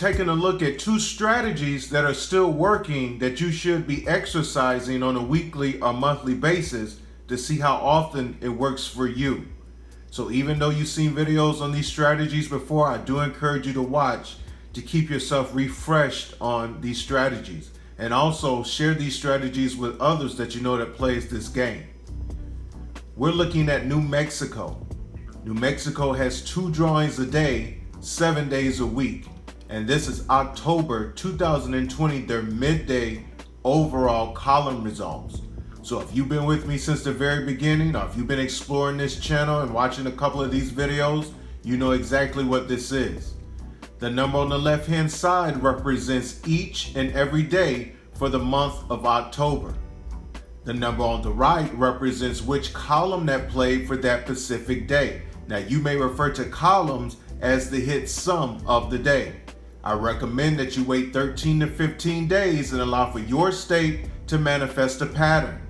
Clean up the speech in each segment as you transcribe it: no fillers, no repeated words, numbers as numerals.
taking a look at two strategies that are still working that you should be exercising on a weekly or monthly basis to see how often it works for you. So even though you've seen videos on these strategies before, I do encourage you to watch to keep yourself refreshed on these strategies. And also share these strategies with others that you know that plays this game. We're looking at New Mexico. New Mexico has 2 drawings a day, 7 days a week. And this is October 2020, their midday overall column results. So if you've been with me since the very beginning, or if you've been exploring this channel and watching a couple of these videos, you know exactly what this is. The number on the left-hand side represents each and every day for the month of October. The number on the right represents which column that played for that specific day. Now you may refer to columns as the hit sum of the day. I recommend that you wait 13 to 15 days and allow for your state to manifest a pattern.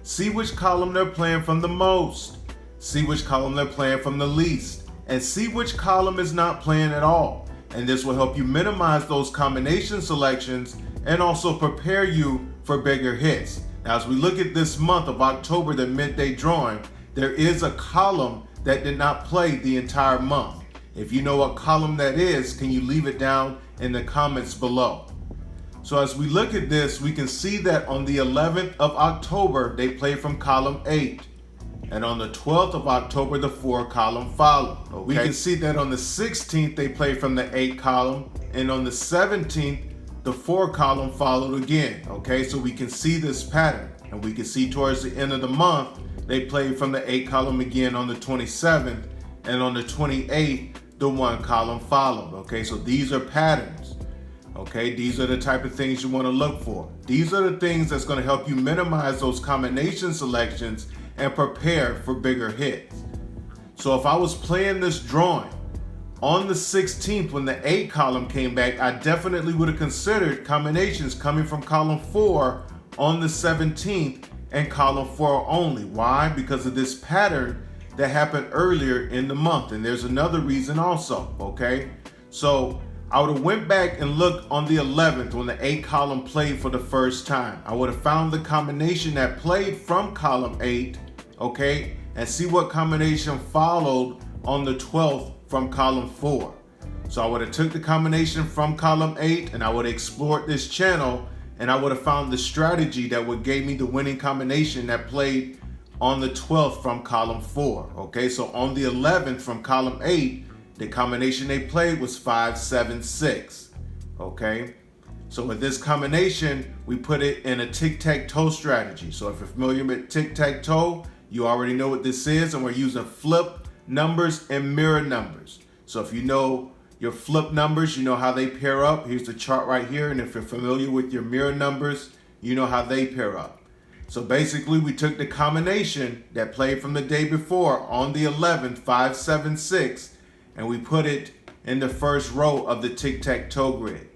See which column they're playing from the most. See which column they're playing from the least. And see which column is not playing at all. And this will help you minimize those combination selections and also prepare you for bigger hits. Now, as we look at this month of October, the midday drawing, there is a column that did not play the entire month. If you know what column that is, can you leave it down in the comments below? So as we look at this, we can see that on the 11th of October, they played from column 8. And on the 12th of October, the 4 column followed. Okay. We can see that on the 16th, they played from the 8 column. And on the 17th, the 4 column followed again. Okay, so we can see this pattern. And we can see towards the end of the month, they played from the 8 column again on the 27th. And on the 28th, the 1 column followed. Okay, so these are patterns. Okay, these are the type of things you want to look for. These are the things that's going to help you minimize those combination selections and prepare for bigger hits. So if I was playing this drawing on the 16th when the 8 column came back, I definitely would have considered combinations coming from column 4 on the 17th and column 4 only. Why? Because of this pattern that happened earlier in the month. And there's another reason also, okay? So I would have went back and looked on the 11th when the 8 column played for the first time. I would have found the combination that played from column 8, okay? And see what combination followed on the 12th from column 4. So I would have took the combination from column 8 and I would have explored this channel and I would have found the strategy that would give me the winning combination that played on the 12th from column 4. Okay, so on the 11th from column 8, the combination they played was 5, 7, 6. Okay, so with this combination, we put it in a tic-tac-toe strategy. So if you're familiar with tic-tac-toe, you already know what this is, and we're using flip numbers and mirror numbers. So if you know your flip numbers, you know how they pair up. Here's the chart right here, and if you're familiar with your mirror numbers, you know how they pair up. So basically, we took the combination that played from the day before on the 11th, 5, 7, 6, and we put it in the first row of the tic-tac-toe grid.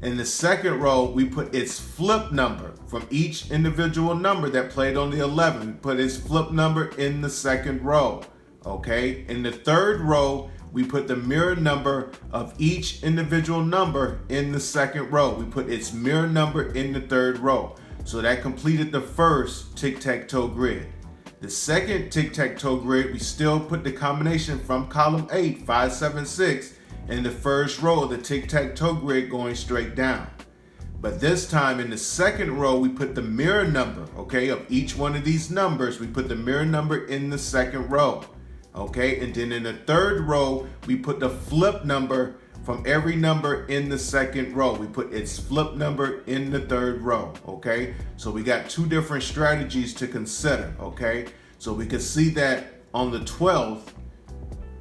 In the second row, we put its flip number from each individual number that played on the 11th. We put its flip number in the second row, okay? In the third row, we put the mirror number of each individual number in the second row. We put its mirror number in the third row. So that completed the first tic-tac-toe grid. The second tic-tac-toe grid, we still put the combination from column 8, 5, 7, 6 in the first row of the tic-tac-toe grid going straight down. But this time in the second row, we put the mirror number, okay, of each one of these numbers. We put the mirror number in the second row, okay? And then in the third row, we put the flip number from every number in the second row. We put its flip number in the third row, okay? So we got 2 different strategies to consider, okay? So we can see that on the 12th,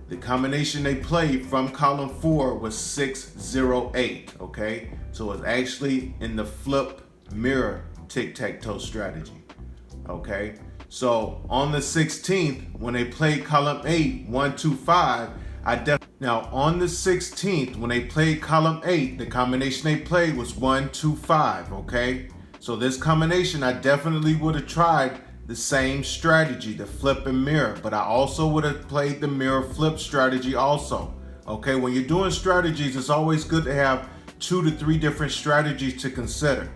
the combination they played from column 4 was 6, 0, 8, okay? So it's actually in the flip mirror tic-tac-toe strategy, okay? So on the 16th, when they played column 8, 1, 2, 5, now on the 16th, when they played column 8, the combination they played was 1, 2, 5, okay? So this combination, I definitely would have tried the same strategy, the flip and mirror, but I also would have played the mirror flip strategy also. Okay, when you're doing strategies, it's always good to have 2 to 3 different strategies to consider.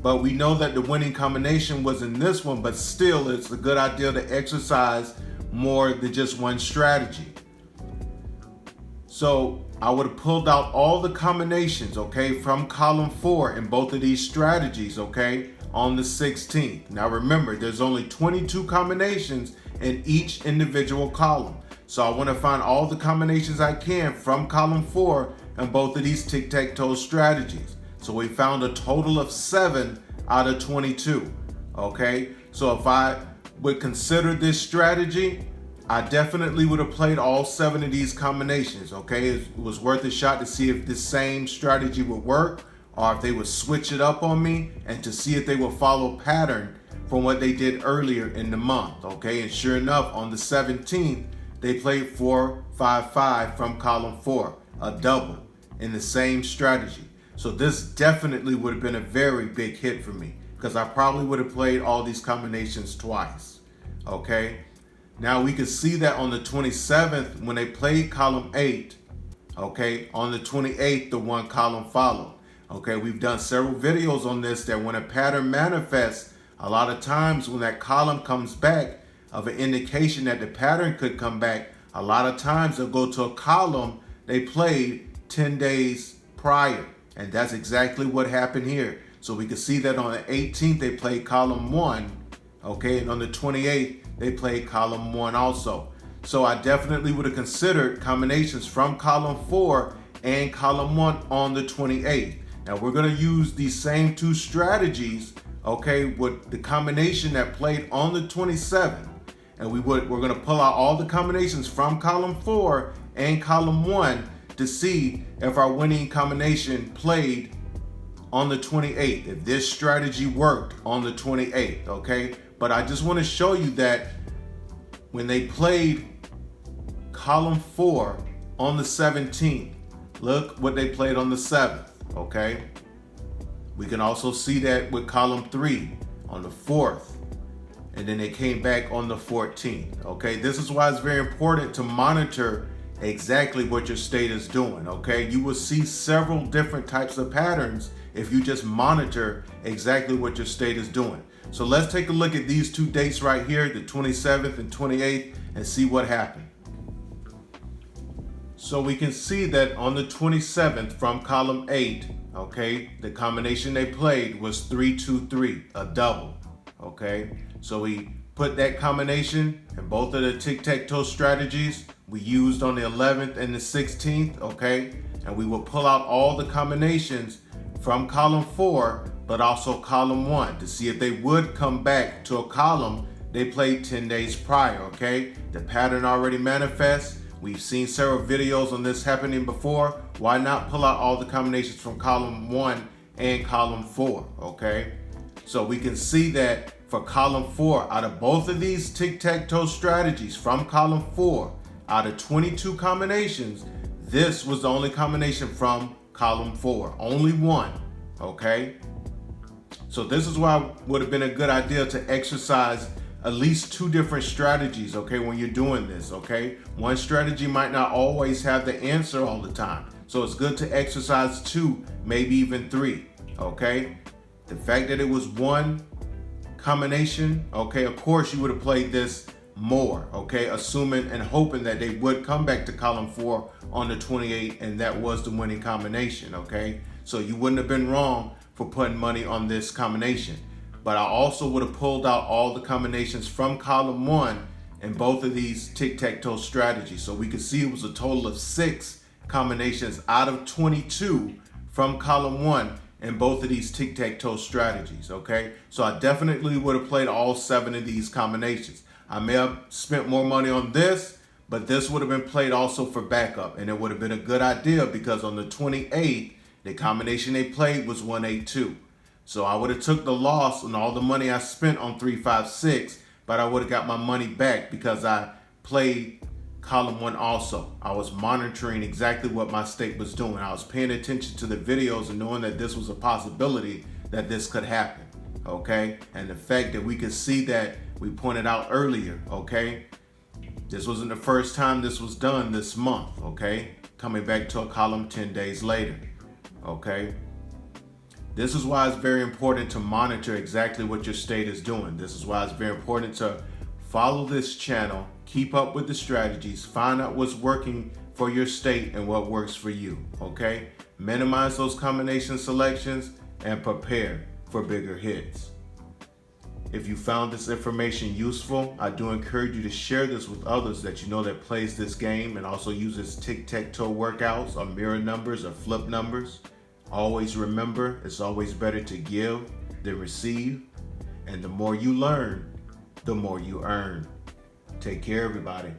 But we know that the winning combination was in this one, but still it's a good idea to exercise more than just one strategy. So I would have pulled out all the combinations, okay, from column 4 in both of these strategies, okay, on the 16th. Now remember, there's only 22 combinations in each individual column. So I want to find all the combinations I can from column 4 in both of these tic-tac-toe strategies. So we found a total of 7 out of 22, okay? So if I would consider this strategy, I definitely would have played all 7 of these combinations, okay? It was worth a shot to see if this same strategy would work or if they would switch it up on me and to see if they would follow pattern from what they did earlier in the month, okay? And sure enough, on the 17th, they played 4-5-5 from column 4, a double in the same strategy. So this definitely would have been a very big hit for me because I probably would have played all these combinations twice, okay? Now we can see that on the 27th, when they played column 8, okay, on the 28th, the one column followed. Okay, we've done several videos on this, that when a pattern manifests, a lot of times when that column comes back of an indication that the pattern could come back, a lot of times they'll go to a column they played 10 days prior. And that's exactly what happened here. So we can see that on the 18th, they played column 1, okay, and on the 28th, they played column 1 also. So I definitely would have considered combinations from column 4 and column 1 on the 28th. Now we're going to use these same 2 strategies, okay, with the combination that played on the 27th. And we're going to pull out all the combinations from column 4 and column 1 to see if our winning combination played on the 28th, if this strategy worked on the 28th, okay? But I just want to show you that when they played column 4 on the 17th, look what they played on the 7th, okay? We can also see that with column 3 on the 4th, and then they came back on the 14th, okay? This is why it's very important to monitor exactly what your state is doing, okay? You will see several different types of patterns if you just monitor exactly what your state is doing. So let's take a look at these 2 dates right here, the 27th and 28th, and see what happened. So we can see that on the 27th from column 8, okay, the combination they played was 3-2-3, a double, okay? So we put that combination in both of the tic-tac-toe strategies we used on the 11th and the 16th, okay? And we will pull out all the combinations from column 4, but also column 1 to see if they would come back to a column they played 10 days prior, okay? The pattern already manifests. We've seen several videos on this happening before. Why not pull out all the combinations from column 1 and column 4, okay? So we can see that for column 4, out of both of these tic-tac-toe strategies from column 4, out of 22 combinations, this was the only combination from column 4, only one, okay? So this is why it would have been a good idea to exercise at least 2 different strategies, okay, when you're doing this, okay? One strategy might not always have the answer all the time. So it's good to exercise 2, maybe even 3, okay? The fact that it was one combination, okay, of course you would have played this more, okay, assuming and hoping that they would come back to column 4 on the 28th and that was the winning combination, okay? So you wouldn't have been wrong for putting money on this combination. But I also would have pulled out all the combinations from column 1 in both of these tic-tac-toe strategies. So we could see it was a total of 6 combinations out of 22 from column 1 in both of these tic-tac-toe strategies, okay? So I definitely would have played all 7 of these combinations. I may have spent more money on this, but this would have been played also for backup, and it would have been a good idea because on the 28th, the combination they played was 1-8-2. So I would have took the loss on all the money I spent on 3-5-6, but I would have got my money back because I played column 1 also. I was monitoring exactly what my state was doing. I was paying attention to the videos and knowing that this was a possibility that this could happen, okay? And the fact that we could see that we pointed out earlier, okay? This wasn't the first time this was done this month, okay? Coming back to a column 10 days later, Okay? This is why it's very important to monitor exactly what your state is doing. This is why it's very important to follow this channel, keep up with the strategies, find out what's working for your state and what works for you, okay? Minimize those combination selections and prepare for bigger hits. If you found this information useful, I do encourage you to share this with others that you know that plays this game and also uses tic-tac-toe workouts or mirror numbers or flip numbers. Always remember, it's always better to give than receive. And the more you learn, the more you earn. Take care, everybody.